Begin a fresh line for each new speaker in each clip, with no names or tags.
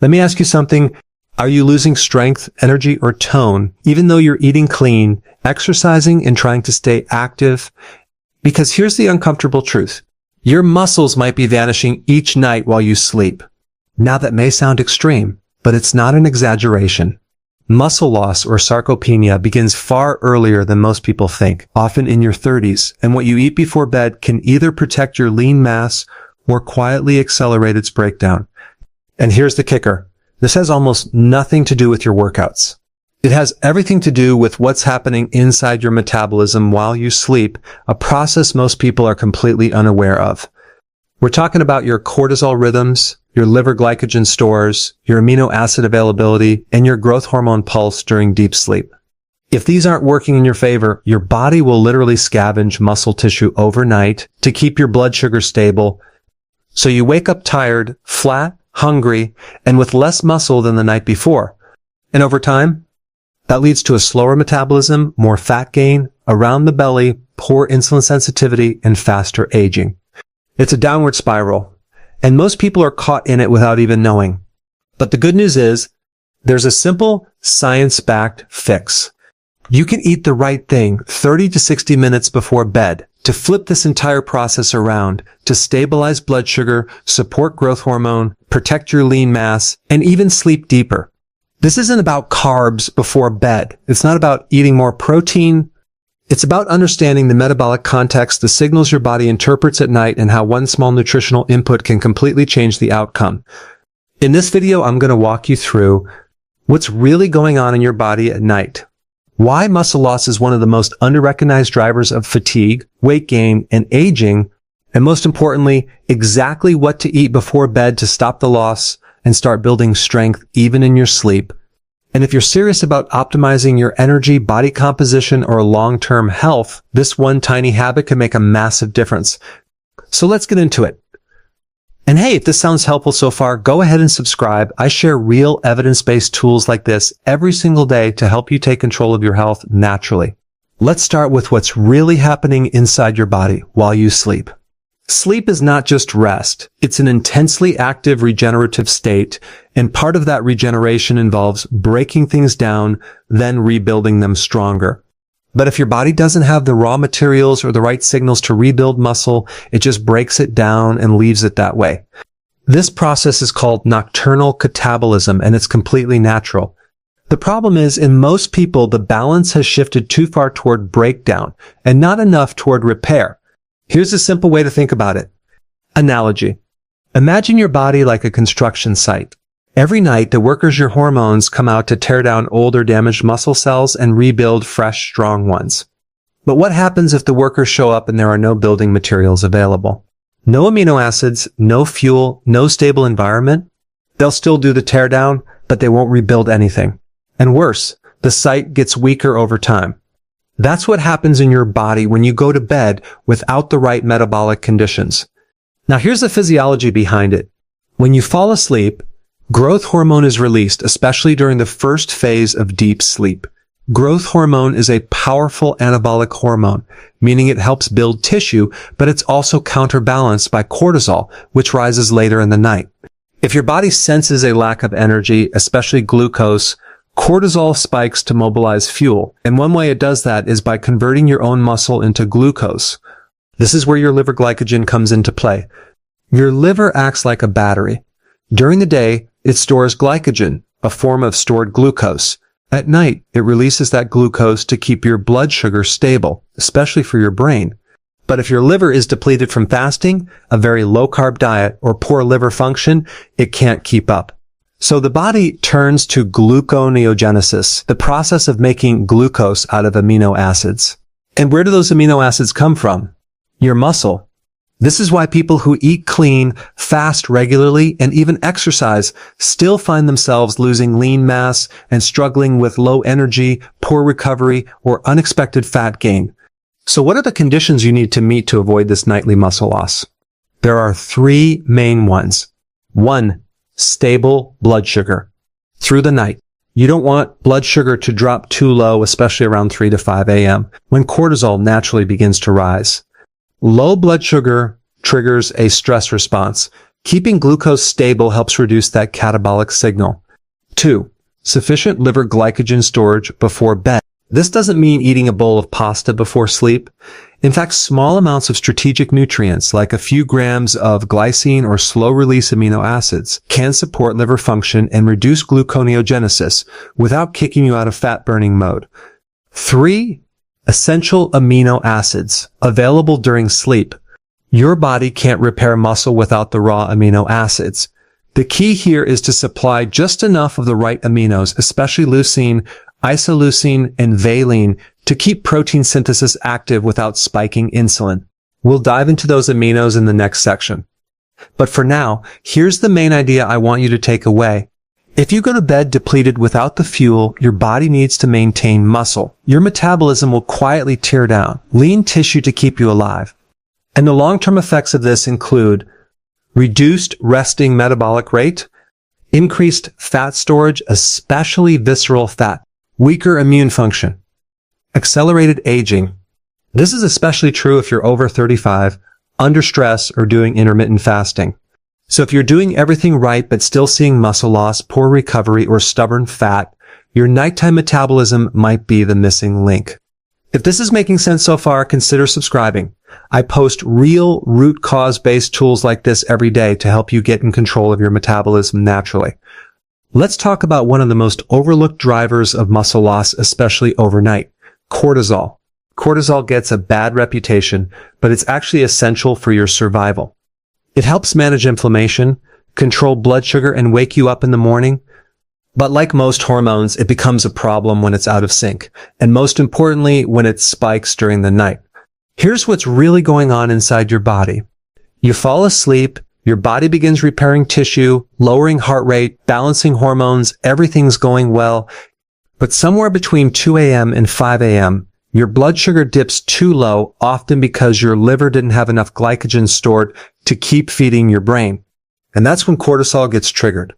Let me ask you something. Are you losing strength, energy, or tone, even though you're eating clean, exercising, and trying to stay active? Because here's the uncomfortable truth. Your muscles might be vanishing each night while you sleep. Now that may sound extreme, but it's not an exaggeration. Muscle loss or sarcopenia begins far earlier than most people think, often in your 30s, and what you eat before bed can either protect your lean mass or quietly accelerate its breakdown. And here's the kicker. This has almost nothing to do with your workouts. It has everything to do with what's happening inside your metabolism while you sleep, a process most people are completely unaware of. We're talking about your cortisol rhythms, your liver glycogen stores, your amino acid availability, and your growth hormone pulse during deep sleep. If these aren't working in your favor, your body will literally scavenge muscle tissue overnight to keep your blood sugar stable. So you wake up tired, flat, hungry, and with less muscle than the night before. And over time, that leads to a slower metabolism, more fat gain, around the belly, poor insulin sensitivity, and faster aging. It's a downward spiral, and most people are caught in it without even knowing. But the good news is, there's a simple, science-backed fix. You can eat the right thing 30 to 60 minutes before bed to flip this entire process around, to stabilize blood sugar, support growth hormone, protect your lean mass, and even sleep deeper. This isn't about carbs before bed. It's not about eating more protein. It's about understanding the metabolic context, the signals your body interprets at night, and how one small nutritional input can completely change the outcome. In this video, I'm going to walk you through what's really going on in your body at night, why muscle loss is one of the most underrecognized drivers of fatigue, weight gain, and aging, and most importantly, exactly what to eat before bed to stop the loss and start building strength even in your sleep. And if you're serious about optimizing your energy, body composition, or long-term health, this one tiny habit can make a massive difference. So let's get into it. And hey, if this sounds helpful so far, go ahead and subscribe. I share real evidence-based tools like this every single day to help you take control of your health naturally. Let's start with what's really happening inside your body while you sleep. Sleep is not just rest. It's an intensely active regenerative state, and part of that regeneration involves breaking things down, then rebuilding them stronger. But if your body doesn't have the raw materials or the right signals to rebuild muscle, it just breaks it down and leaves it that way. This process is called nocturnal catabolism, and it's completely natural. The problem is, in most people, the balance has shifted too far toward breakdown and not enough toward repair. Here's a simple way to think about it. Analogy. Imagine your body like a construction site. Every night, the workers, your hormones, come out to tear down old or damaged muscle cells and rebuild fresh, strong ones. But what happens if the workers show up and there are no building materials available? No amino acids, no fuel, no stable environment? They'll still do the teardown, but they won't rebuild anything. And worse, the site gets weaker over time. That's what happens in your body when you go to bed without the right metabolic conditions. Now here's the physiology behind it. When you fall asleep, growth hormone is released, especially during the first phase of deep sleep. Growth hormone is a powerful anabolic hormone, meaning it helps build tissue, but it's also counterbalanced by cortisol, which rises later in the night. If your body senses a lack of energy, especially glucose, cortisol spikes to mobilize fuel. And one way it does that is by converting your own muscle into glucose. This is where your liver glycogen comes into play. Your liver acts like a battery. During the day, it stores glycogen, a form of stored glucose. At night, it releases that glucose to keep your blood sugar stable, especially for your brain. But if your liver is depleted from fasting, a very low-carb diet, or poor liver function, it can't keep up. So the body turns to gluconeogenesis, the process of making glucose out of amino acids. And where do those amino acids come from? Your muscle. This is why people who eat clean, fast regularly, and even exercise still find themselves losing lean mass and struggling with low energy, poor recovery, or unexpected fat gain. So what are the conditions you need to meet to avoid this nightly muscle loss? There are three main ones. 1. Stable blood sugar. Through the night. You don't want blood sugar to drop too low, especially around 3 to 5 a.m., when cortisol naturally begins to rise. Low blood sugar triggers a stress response, Keeping glucose stable helps reduce that catabolic signal. 2. Sufficient liver glycogen storage before bed. This doesn't mean eating a bowl of pasta before sleep. In fact, small amounts of strategic nutrients, like a few grams of glycine or slow-release amino acids, can support liver function and reduce gluconeogenesis without kicking you out of fat-burning mode. 3. Essential amino acids, available during sleep. Your body can't repair muscle without the raw amino acids. The key here is to supply just enough of the right aminos, especially leucine, isoleucine, and valine, to keep protein synthesis active without spiking insulin. We'll dive into those aminos in the next section. But for now, here's the main idea I want you to take away. If you go to bed depleted without the fuel your body needs to maintain muscle, your metabolism will quietly tear down lean tissue to keep you alive. And the long-term effects of this include reduced resting metabolic rate, increased fat storage, especially visceral fat, weaker immune function, accelerated aging. This is especially true if you're over 35, under stress, or doing intermittent fasting. So if you're doing everything right but still seeing muscle loss, poor recovery, or stubborn fat, your nighttime metabolism might be the missing link. If this is making sense so far, consider subscribing. I post real root cause-based tools like this every day to help you get in control of your metabolism naturally. Let's talk about one of the most overlooked drivers of muscle loss, especially overnight: cortisol. Cortisol gets a bad reputation, but it's actually essential for your survival. It helps manage inflammation, control blood sugar, and wake you up in the morning. But like most hormones, it becomes a problem when it's out of sync, and most importantly, when it spikes during the night. Here's what's really going on inside your body. You fall asleep, your body begins repairing tissue, lowering heart rate, balancing hormones, everything's going well. But somewhere between 2 a.m. and 5 a.m., your blood sugar dips too low, often because your liver didn't have enough glycogen stored to keep feeding your brain. And that's when cortisol gets triggered.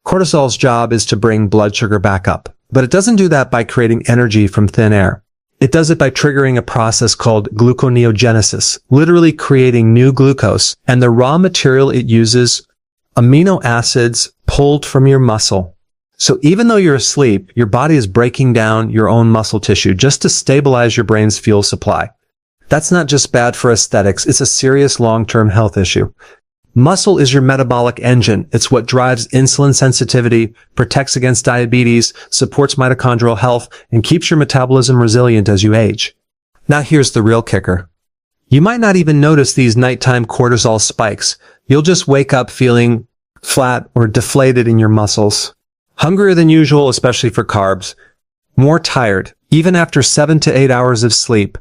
Cortisol's job is to bring blood sugar back up, but it doesn't do that by creating energy from thin air. It does it by triggering a process called gluconeogenesis, literally creating new glucose, and the raw material it uses, amino acids pulled from your muscle. So even though you're asleep, your body is breaking down your own muscle tissue just to stabilize your brain's fuel supply. That's not just bad for aesthetics, it's a serious long-term health issue. Muscle is your metabolic engine. It's what drives insulin sensitivity, protects against diabetes, supports mitochondrial health, and keeps your metabolism resilient as you age. Now here's the real kicker. You might not even notice these nighttime cortisol spikes. You'll just wake up feeling flat or deflated in your muscles, hungrier than usual, especially for carbs, more tired, even after 7 to 8 hours of sleep,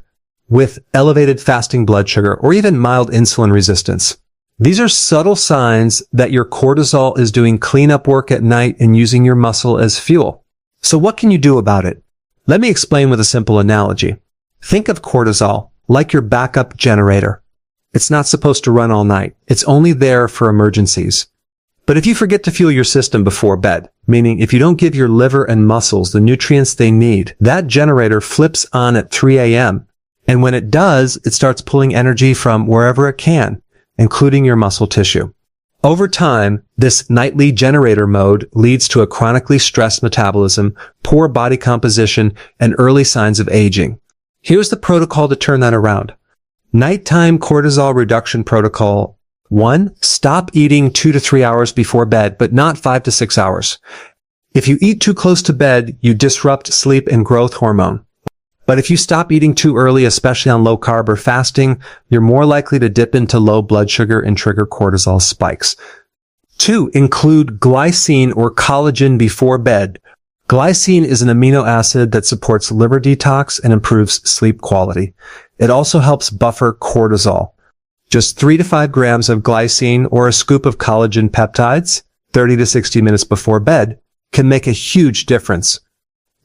with elevated fasting blood sugar, or even mild insulin resistance. These are subtle signs that your cortisol is doing cleanup work at night and using your muscle as fuel. So what can you do about it? Let me explain with a simple analogy. Think of cortisol like your backup generator. It's not supposed to run all night. It's only there for emergencies. But if you forget to fuel your system before bed, meaning if you don't give your liver and muscles the nutrients they need, that generator flips on at 3 a.m. And when it does, it starts pulling energy from wherever it can, including your muscle tissue. Over time, this nightly generator mode leads to a chronically stressed metabolism, poor body composition, and early signs of aging. Here's the protocol to turn that around. Nighttime cortisol reduction protocol. 1. Stop eating 2 to 3 hours before bed, but not 5 to 6 hours. If you eat too close to bed, you disrupt sleep and growth hormone. But if you stop eating too early, especially on low carb or fasting, you're more likely to dip into low blood sugar and trigger cortisol spikes. 2. Include glycine or collagen before bed. Glycine is an amino acid that supports liver detox and improves sleep quality. It also helps buffer cortisol. Just 3 to 5 grams of glycine or a scoop of collagen peptides, 30 to 60 minutes before bed, can make a huge difference.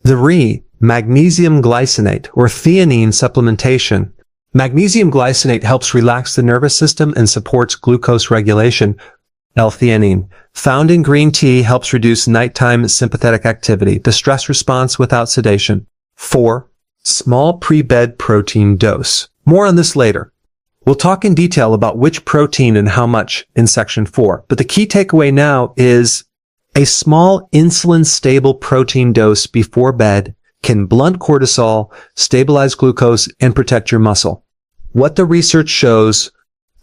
3. Magnesium glycinate or theanine supplementation. Magnesium glycinate helps relax the nervous system and supports glucose regulation. L-theanine, found in green tea, helps reduce nighttime sympathetic activity, the stress response without sedation. 4. Small pre-bed protein dose. More on this later. We'll talk in detail about which protein and how much in section 4, but the key takeaway now is a small insulin-stable protein dose before bed can blunt cortisol, stabilize glucose, and protect your muscle. What the research shows: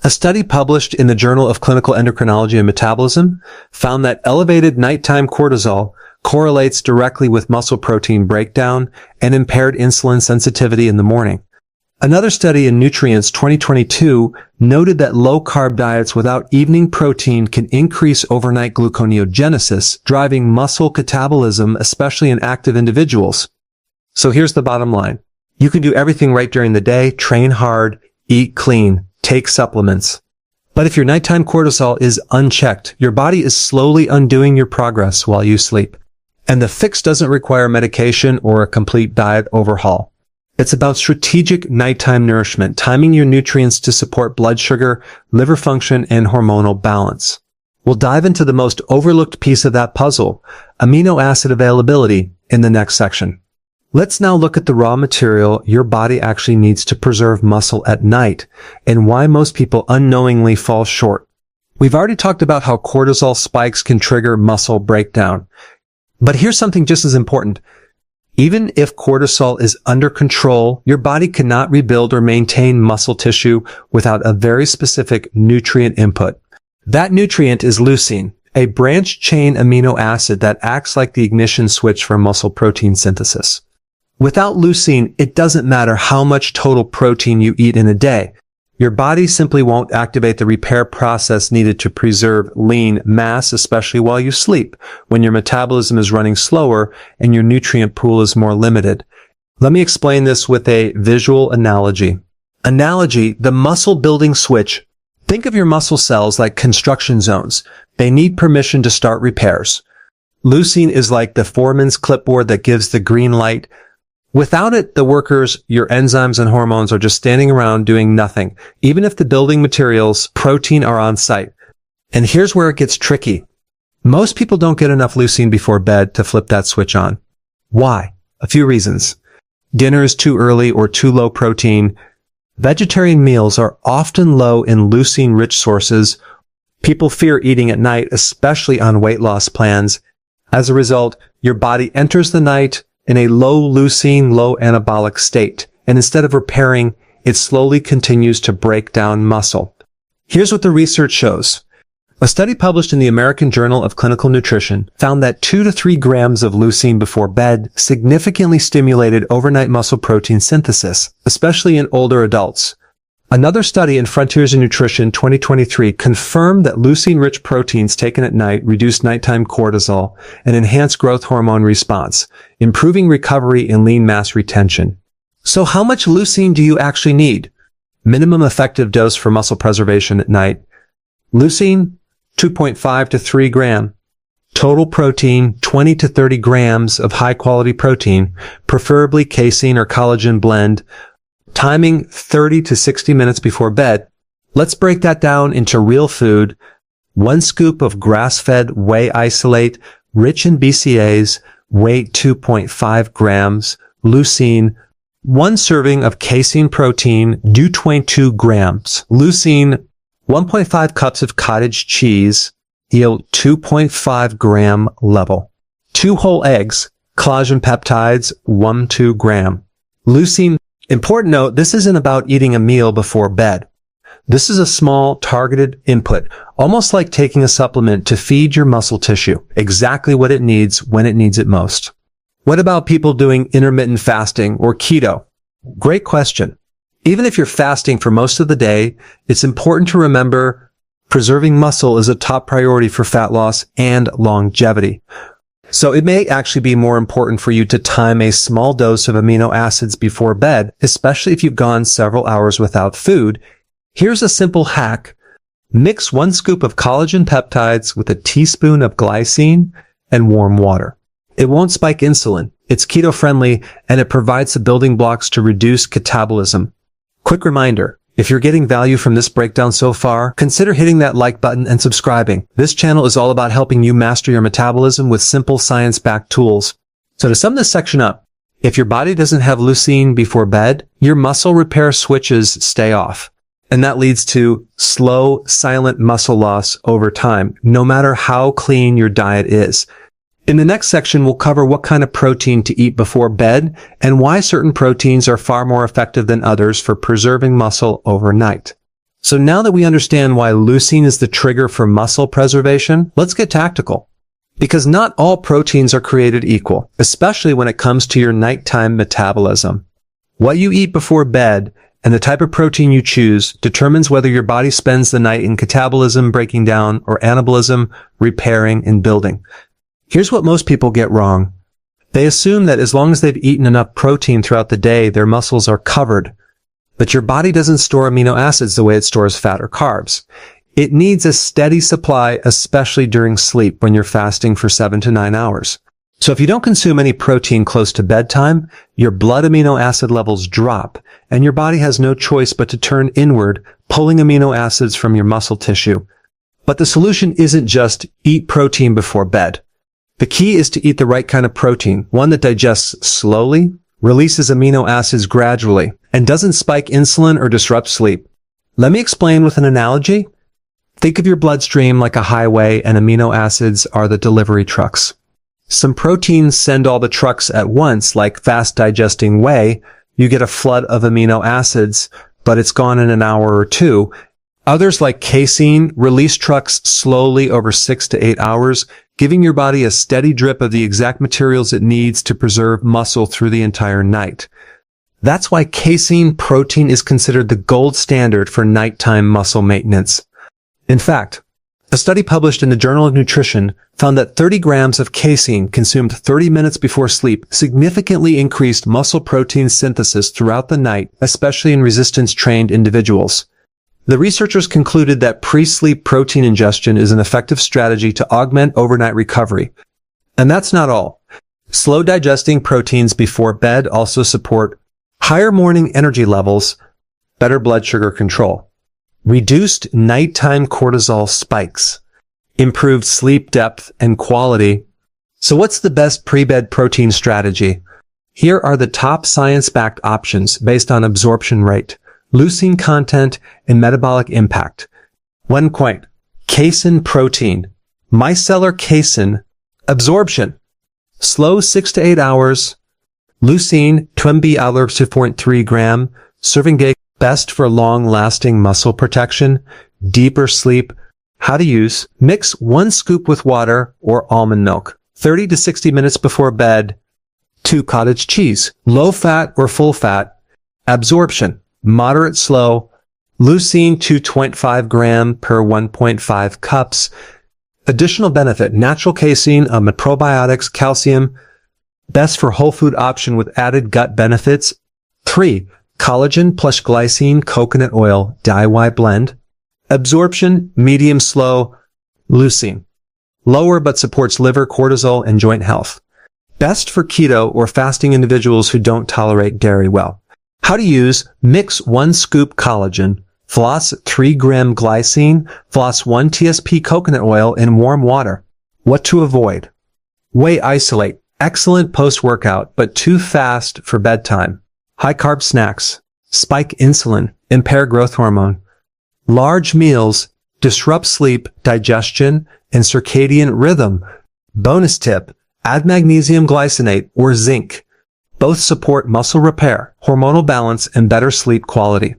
a study published in the Journal of Clinical Endocrinology and Metabolism found that elevated nighttime cortisol correlates directly with muscle protein breakdown and impaired insulin sensitivity in the morning. Another study in Nutrients 2022 noted that low-carb diets without evening protein can increase overnight gluconeogenesis, driving muscle catabolism, especially in active individuals. So here's the bottom line. You can do everything right during the day, train hard, eat clean, take supplements. But if your nighttime cortisol is unchecked, your body is slowly undoing your progress while you sleep. And the fix doesn't require medication or a complete diet overhaul. It's about strategic nighttime nourishment, timing your nutrients to support blood sugar, liver function, and hormonal balance. We'll dive into the most overlooked piece of that puzzle, amino acid availability, in the next section. Let's now look at the raw material your body actually needs to preserve muscle at night and why most people unknowingly fall short. We've already talked about how cortisol spikes can trigger muscle breakdown. But here's something just as important. Even if cortisol is under control, your body cannot rebuild or maintain muscle tissue without a very specific nutrient input. That nutrient is leucine, a branched-chain amino acid that acts like the ignition switch for muscle protein synthesis. Without leucine, it doesn't matter how much total protein you eat in a day. Your body simply won't activate the repair process needed to preserve lean mass, especially while you sleep, when your metabolism is running slower and your nutrient pool is more limited. Let me explain this with a visual analogy. The muscle building switch. Think of your muscle cells like construction zones. They need permission to start repairs. Leucine is like the foreman's clipboard that gives the green light. Without it, the workers, your enzymes and hormones, are just standing around doing nothing, even if the building materials, protein, are on site. And here's where it gets tricky. Most people don't get enough leucine before bed to flip that switch on. Why? A few reasons. Dinner is too early or too low protein. Vegetarian meals are often low in leucine-rich sources. People fear eating at night, especially on weight loss plans. As a result, your body enters the night in a low leucine, low anabolic state, and instead of repairing, it slowly continues to break down muscle. Here's what the research shows. A study published in the American Journal of Clinical Nutrition found that 2 to 3 grams of leucine before bed significantly stimulated overnight muscle protein synthesis, especially in older adults. Another study in Frontiers in Nutrition 2023 confirmed that leucine-rich proteins taken at night reduce nighttime cortisol and enhance growth hormone response, improving recovery and lean mass retention. So how much leucine do you actually need? Minimum effective dose for muscle preservation at night. Leucine, 2.5 to 3 gram. Total protein, 20 to 30 grams of high-quality protein, preferably casein or collagen blend. Timing 30 to 60 minutes before bed. Let's break that down into real food. 1 scoop of grass-fed whey isolate, rich in BCAAs, weight 2.5 grams, leucine. 1 serving of casein protein, due 22 grams. Leucine, 1.5 cups of cottage cheese, yield 2.5 gram level. 2 whole eggs, collagen peptides, 1-2 gram. Leucine. Important note, this isn't about eating a meal before bed. This is a small, targeted input, almost like taking a supplement to feed your muscle tissue, exactly what it needs when it needs it most. What about people doing intermittent fasting or keto? Great question. Even if you're fasting for most of the day, it's important to remember preserving muscle is a top priority for fat loss and longevity. So it may actually be more important for you to time a small dose of amino acids before bed, especially if you've gone several hours without food. Here's a simple hack. Mix 1 scoop of collagen peptides with a teaspoon of glycine and warm water. It won't spike insulin. It's keto friendly and it provides the building blocks to reduce catabolism. Quick reminder. If you're getting value from this breakdown so far, consider hitting that like button and subscribing. This channel is all about helping you master your metabolism with simple science-backed tools. So to sum this section up, if your body doesn't have leucine before bed, your muscle repair switches stay off. And that leads to slow, silent muscle loss over time, no matter how clean your diet is. In the next section, we'll cover what kind of protein to eat before bed and why certain proteins are far more effective than others for preserving muscle overnight. So now that we understand why leucine is the trigger for muscle preservation, let's get tactical. Because not all proteins are created equal, especially when it comes to your nighttime metabolism. What you eat before bed and the type of protein you choose determines whether your body spends the night in catabolism, breaking down, or anabolism, repairing and building. Here's what most people get wrong. They assume that as long as they've eaten enough protein throughout the day, their muscles are covered. But your body doesn't store amino acids the way it stores fat or carbs. It needs a steady supply, especially during sleep when you're fasting for 7 to 9 hours. So if you don't consume any protein close to bedtime, your blood amino acid levels drop, and your body has no choice but to turn inward, pulling amino acids from your muscle tissue. But the solution isn't just eat protein before bed. The key is to eat the right kind of protein, one that digests slowly, releases amino acids gradually, and doesn't spike insulin or disrupt sleep. Let me explain with an analogy. Think of your bloodstream like a highway, and amino acids are the delivery trucks. Some proteins send all the trucks at once, like fast digesting whey. You get a flood of amino acids, but it's gone in an hour or two. Others, like casein, release trucks slowly over 6 to 8 hours, giving your body a steady drip of the exact materials it needs to preserve muscle through the entire night. That's why casein protein is considered the gold standard for nighttime muscle maintenance. In fact, a study published in the Journal of Nutrition found that 30 grams of casein consumed 30 minutes before sleep significantly increased muscle protein synthesis throughout the night, especially in resistance-trained individuals. The researchers concluded that pre-sleep protein ingestion is an effective strategy to augment overnight recovery. And that's not all. Slow digesting proteins before bed also support higher morning energy levels, better blood sugar control, reduced nighttime cortisol spikes, improved sleep depth and quality. So what's the best pre-bed protein strategy? Here are the top science-backed options based on absorption rate, leucine content, and metabolic impact. 1 point. Casein protein. Micellar casein. Absorption. Slow 6 to 8 hours. Leucine, 2.3 gram. Serving day. Best for long-lasting muscle protection. Deeper sleep. How to use. Mix 1 scoop with water or almond milk. 30 to 60 minutes before bed. 2 cottage cheese. Low fat or full fat. Absorption. Moderate slow, leucine 2.5 gram per 1.5 cups. Additional benefit, natural casein, probiotics, calcium, best for whole food option with added gut benefits. 3, collagen plus glycine, coconut oil, DIY blend. Absorption, medium slow, leucine. Lower but supports liver, cortisol, and joint health. Best for keto or fasting individuals who don't tolerate dairy well. How to use: mix 1 scoop collagen, floss 3 gram glycine, floss 1 TSP coconut oil in warm water. What to avoid: whey isolate, excellent post-workout, but too fast for bedtime. High carb snacks, spike insulin, impair growth hormone. Large meals, disrupt sleep, digestion, and circadian rhythm. Bonus tip: add magnesium glycinate or zinc. Both support muscle repair, hormonal balance, and better sleep quality.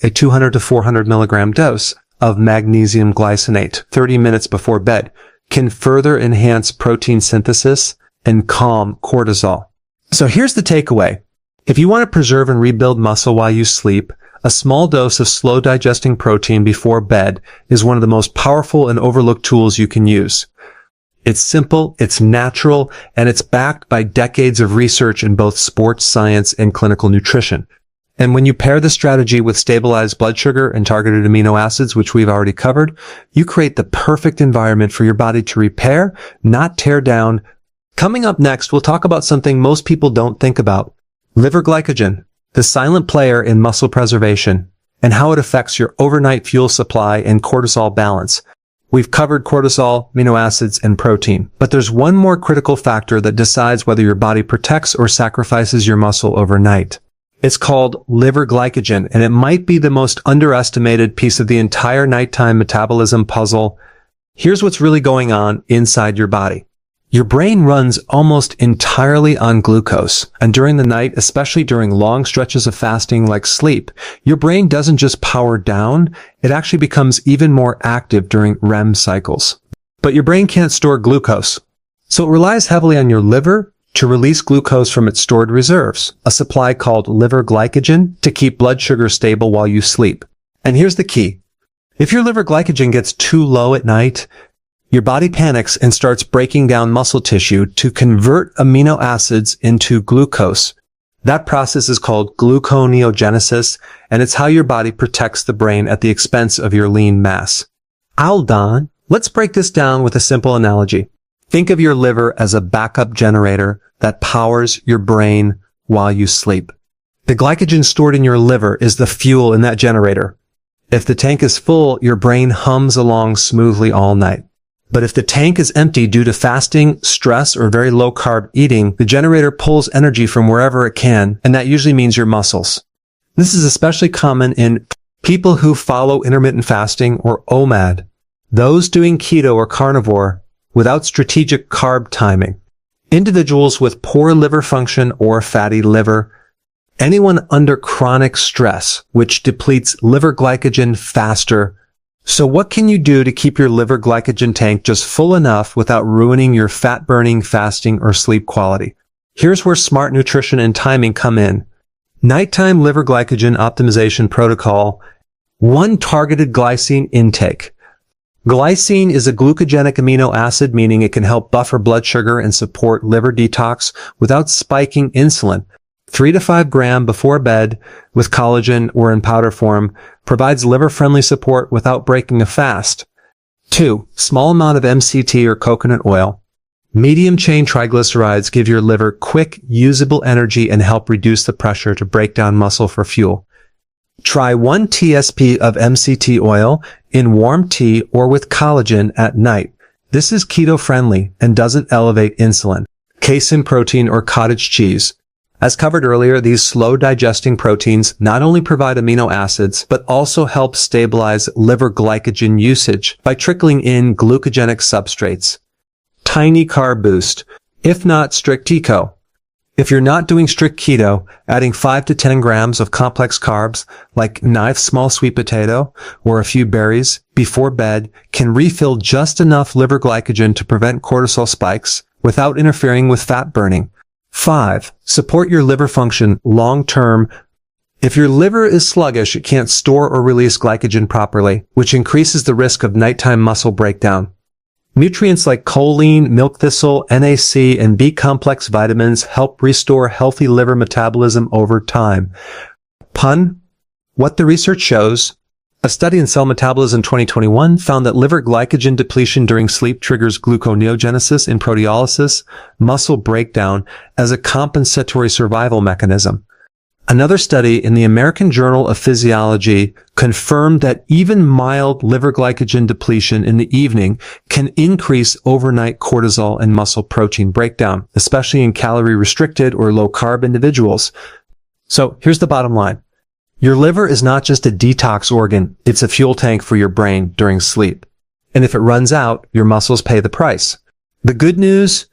A 200 to 400 milligram dose of magnesium glycinate 30 minutes before bed can further enhance protein synthesis and calm cortisol. So here's the takeaway. If you want to preserve and rebuild muscle while you sleep, a small dose of slow digesting protein before bed is one of the most powerful and overlooked tools you can use. It's simple, it's natural, and it's backed by decades of research in both sports science and clinical nutrition. And when you pair the strategy with stabilized blood sugar and targeted amino acids, which we've already covered, you create the perfect environment for your body to repair, not tear down. Coming up next, we'll talk about something most people don't think about: liver glycogen, the silent player in muscle preservation, and how it affects your overnight fuel supply and cortisol balance. We've covered cortisol, amino acids, and protein, but there's one more critical factor that decides whether your body protects or sacrifices your muscle overnight. It's called liver glycogen, and it might be the most underestimated piece of the entire nighttime metabolism puzzle. Here's what's really going on inside your body. Your brain runs almost entirely on glucose, and during the night, especially during long stretches of fasting like sleep, your brain doesn't just power down, it actually becomes even more active during REM cycles. But your brain can't store glucose, so it relies heavily on your liver to release glucose from its stored reserves, a supply called liver glycogen to keep blood sugar stable while you sleep. And here's the key. If your liver glycogen gets too low at night, your body panics and starts breaking down muscle tissue to convert amino acids into glucose. That process is called gluconeogenesis, and it's how your body protects the brain at the expense of your lean mass. Hold on. Let's break this down with a simple analogy. Think of your liver as a backup generator that powers your brain while you sleep. The glycogen stored in your liver is the fuel in that generator. If the tank is full, your brain hums along smoothly all night. But if the tank is empty due to fasting, stress, or very low-carb eating, the generator pulls energy from wherever it can, and that usually means your muscles. This is especially common in people who follow intermittent fasting or OMAD, those doing keto or carnivore without strategic carb timing, individuals with poor liver function or fatty liver, anyone under chronic stress, which depletes liver glycogen faster. So what can you do to keep your liver glycogen tank just full enough without ruining your fat-burning, fasting, or sleep quality? Here's where smart nutrition and timing come in. Nighttime liver glycogen optimization protocol. 1. Targeted glycine intake. Glycine is a glucogenic amino acid, meaning it can help buffer blood sugar and support liver detox without spiking insulin. 3 to 5 gram before bed with collagen or in powder form provides liver-friendly support without breaking a fast. 2. Small amount of MCT or coconut oil. Medium-chain triglycerides give your liver quick, usable energy and help reduce the pressure to break down muscle for fuel. Try 1 TSP of MCT oil in warm tea or with collagen at night. This is keto-friendly and doesn't elevate insulin. Casein protein or cottage cheese. As covered earlier, these slow-digesting proteins not only provide amino acids, but also help stabilize liver glycogen usage by trickling in glucogenic substrates. Tiny carb boost, if not strict keto. If you're not doing strict keto, adding 5 to 10 grams of complex carbs, like knife small sweet potato or a few berries, before bed can refill just enough liver glycogen to prevent cortisol spikes without interfering with fat burning. 5. Support your liver function long-term. If your liver is sluggish, it can't store or release glycogen properly, which increases the risk of nighttime muscle breakdown. Nutrients like choline, milk thistle, NAC, and B-complex vitamins help restore healthy liver metabolism over time. Pun? What the research shows. A study in Cell Metabolism 2021 found that liver glycogen depletion during sleep triggers gluconeogenesis in proteolysis, muscle breakdown, as a compensatory survival mechanism. Another study in the American Journal of Physiology confirmed that even mild liver glycogen depletion in the evening can increase overnight cortisol and muscle protein breakdown, especially in calorie-restricted or low-carb individuals. So here's the bottom line. Your liver is not just a detox organ, it's a fuel tank for your brain during sleep. And if it runs out, your muscles pay the price. The good news?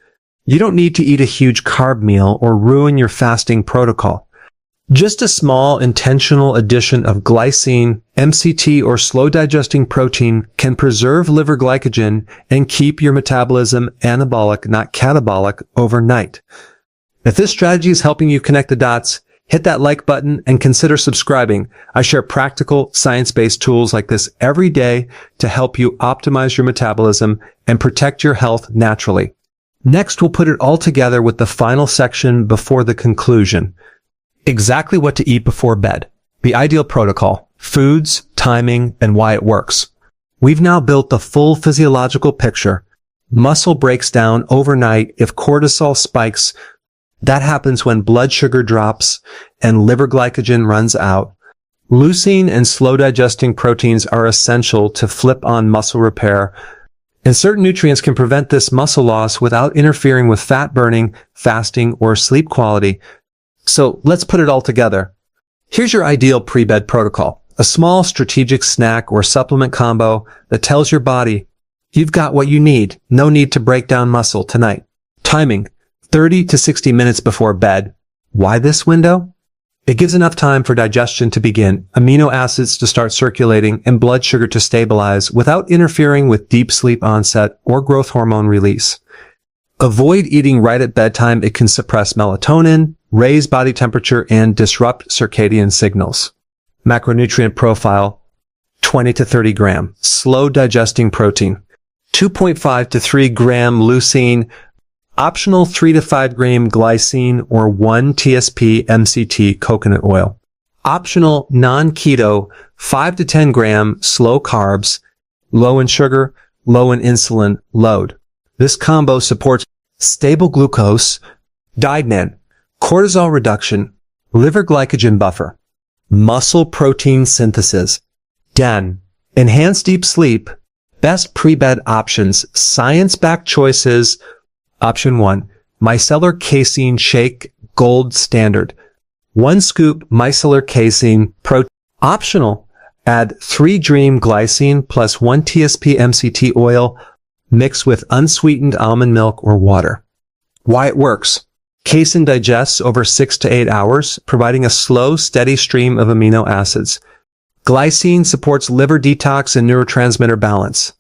You don't need to eat a huge carb meal or ruin your fasting protocol. Just a small intentional addition of glycine, MCT, or slow-digesting protein can preserve liver glycogen and keep your metabolism anabolic, not catabolic, overnight. If this strategy is helping you connect the dots, hit that like button and consider subscribing. I share practical, science-based tools like this every day to help you optimize your metabolism and protect your health naturally. Next, we'll put it all together with the final section before the conclusion. Exactly what to eat before bed. The ideal protocol, foods, timing, and why it works. We've now built the full physiological picture. Muscle breaks down overnight if cortisol spikes. That happens when blood sugar drops and liver glycogen runs out. Leucine and slow-digesting proteins are essential to flip on muscle repair, and certain nutrients can prevent this muscle loss without interfering with fat burning, fasting, or sleep quality. So let's put it all together. Here's your ideal pre-bed protocol. A small strategic snack or supplement combo that tells your body, you've got what you need. No need to break down muscle tonight. Timing, 30 to 60 minutes before bed. Why this window? It gives enough time for digestion to begin, amino acids to start circulating, and blood sugar to stabilize without interfering with deep sleep onset or growth hormone release. Avoid eating right at bedtime. It can suppress melatonin, raise body temperature, and disrupt circadian signals. Macronutrient profile, 20 to 30 gram. Slow digesting protein, 2.5 to 3 gram leucine, optional 3 to 5 gram glycine or 1 TSP MCT coconut oil. Optional non-keto 5 to 10 gram slow carbs, low in sugar, low in insulin load. This combo supports stable glucose, dietnan, cortisol reduction, liver glycogen buffer, muscle protein synthesis, DEN, enhanced deep sleep, best pre-bed options, science-backed choices. Option 1, micellar casein shake, gold standard. 1 scoop micellar casein protein. Optional, add 3 dream glycine plus 1 TSP MCT oil, mix with unsweetened almond milk or water. Why it works. Casein digests over 6 to 8 hours, providing a slow, steady stream of amino acids. Glycine supports liver detox and neurotransmitter balance.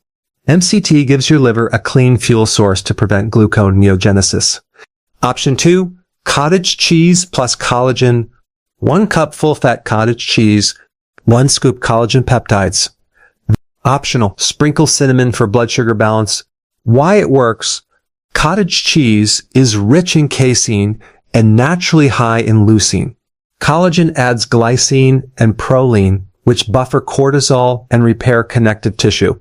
MCT gives your liver a clean fuel source to prevent gluconeogenesis. Option 2, cottage cheese plus collagen. 1 cup full-fat cottage cheese, 1 scoop collagen peptides. Optional, sprinkle cinnamon for blood sugar balance. Why it works. Cottage cheese is rich in casein and naturally high in leucine. Collagen adds glycine and proline, which buffer cortisol and repair connective tissue.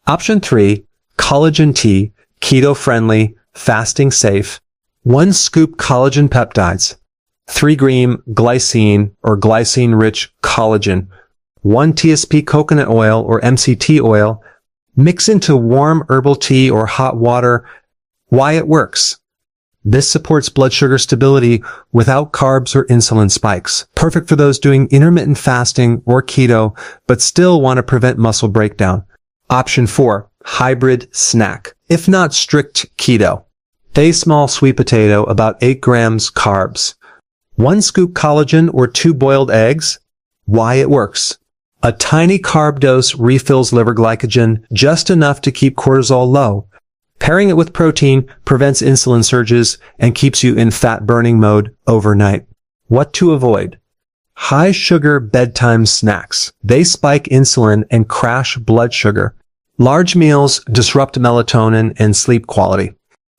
Option 3, collagen tea, keto-friendly, fasting safe. 1 scoop collagen peptides, 3 gram glycine or glycine-rich collagen, 1 TSP coconut oil or MCT oil, mix into warm herbal tea or hot water. Why it works. This supports blood sugar stability without carbs or insulin spikes. Perfect for those doing intermittent fasting or keto, but still want to prevent muscle breakdown. Option 4, hybrid snack. If not strict keto. A small sweet potato, about 8 grams carbs. 1 scoop collagen or 2 boiled eggs. Why it works. A tiny carb dose refills liver glycogen, just enough to keep cortisol low. Pairing it with protein prevents insulin surges and keeps you in fat-burning mode overnight. What to avoid? High-sugar bedtime snacks. They spike insulin and crash blood sugar. Large meals disrupt melatonin and sleep quality.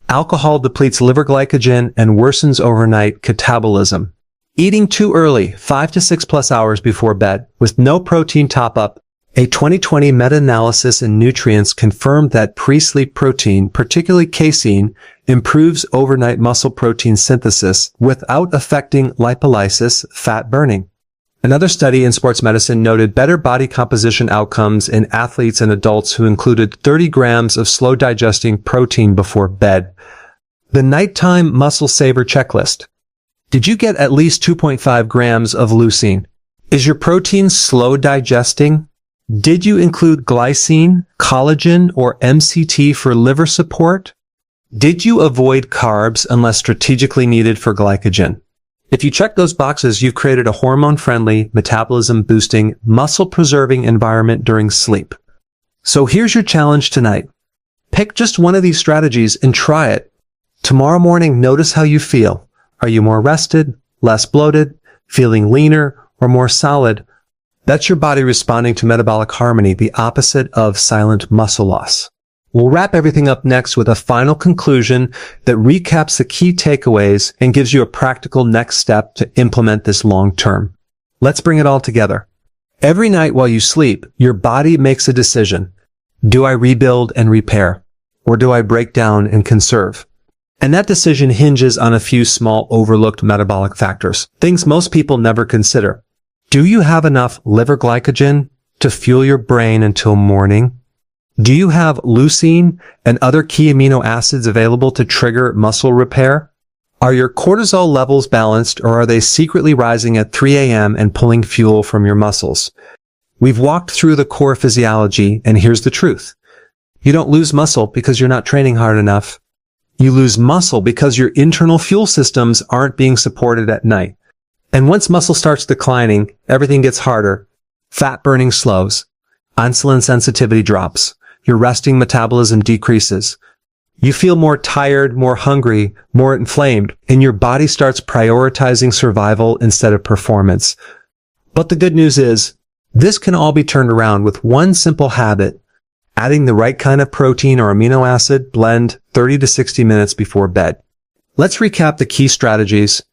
Alcohol depletes liver glycogen and worsens overnight catabolism. Eating too early, 5 to 6 plus hours before bed, with no protein top-up. A 2020 meta-analysis in Nutrients confirmed that pre-sleep protein, particularly casein, improves overnight muscle protein synthesis without affecting lipolysis, fat burning. Another study in sports medicine noted better body composition outcomes in athletes and adults who included 30 grams of slow-digesting protein before bed. The nighttime muscle saver checklist. Did you get at least 2.5 grams of leucine? Is your protein slow digesting? Did you include glycine, collagen, or MCT for liver support? Did you avoid carbs unless strategically needed for glycogen? If you check those boxes, you've created a hormone-friendly, metabolism-boosting, muscle-preserving environment during sleep. So here's your challenge tonight. Pick just one of these strategies and try it. Tomorrow morning, notice how you feel. Are you more rested, less bloated, feeling leaner, or more solid? That's your body responding to metabolic harmony, the opposite of silent muscle loss. We'll wrap everything up next with a final conclusion that recaps the key takeaways and gives you a practical next step to implement this long term. Let's bring it all together. Every night while you sleep, your body makes a decision. Do I rebuild and repair? Or do I break down and conserve? And that decision hinges on a few small overlooked metabolic factors, things most people never consider. Do you have enough liver glycogen to fuel your brain until morning? Do you have leucine and other key amino acids available to trigger muscle repair? Are your cortisol levels balanced, or are they secretly rising at 3 a.m. and pulling fuel from your muscles? We've walked through the core physiology, and here's the truth. You don't lose muscle because you're not training hard enough. You lose muscle because your internal fuel systems aren't being supported at night. And once muscle starts declining, everything gets harder. Fat burning slows. Insulin sensitivity drops. Your resting metabolism decreases. You feel more tired, more hungry, more inflamed, and your body starts prioritizing survival instead of performance. But the good news is, this can all be turned around with one simple habit: adding the right kind of protein or amino acid blend 30 to 60 minutes before bed. Let's recap the key strategies.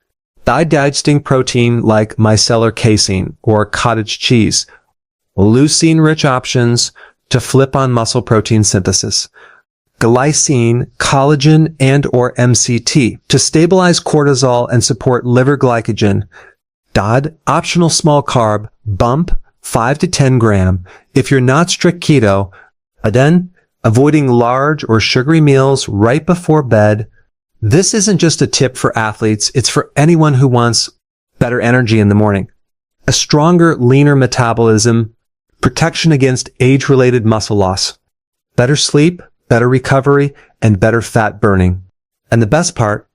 Digesting protein like micellar casein or cottage cheese. Leucine-rich options to flip on muscle protein synthesis. Glycine, collagen, and/or MCT to stabilize cortisol and support liver glycogen. DOD, optional small carb, bump, 5 to 10 gram. If you're not strict keto, then avoiding large or sugary meals right before bed. This isn't just a tip for athletes, it's for anyone who wants better energy in the morning. A stronger, leaner metabolism, protection against age-related muscle loss, better sleep, better recovery, and better fat burning. And the best part,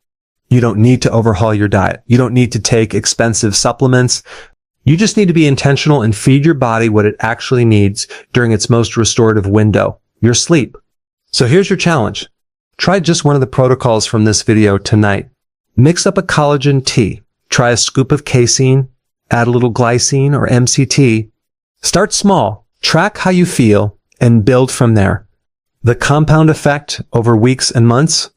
you don't need to overhaul your diet. You don't need to take expensive supplements. You just need to be intentional and feed your body what it actually needs during its most restorative window, your sleep. So here's your challenge. Try just one of the protocols from this video tonight. Mix up a collagen tea. Try a scoop of casein. Add a little glycine or MCT. Start small. Track how you feel and build from there. The compound effect over weeks and months,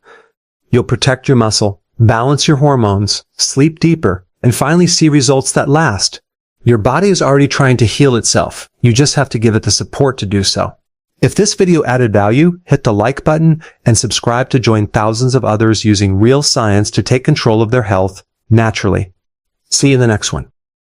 you'll protect your muscle, balance your hormones, sleep deeper, and finally see results that last. Your body is already trying to heal itself. You just have to give it the support to do so. If this video added value, hit the like button and subscribe to join thousands of others using real science to take control of their health naturally. See you in the next one.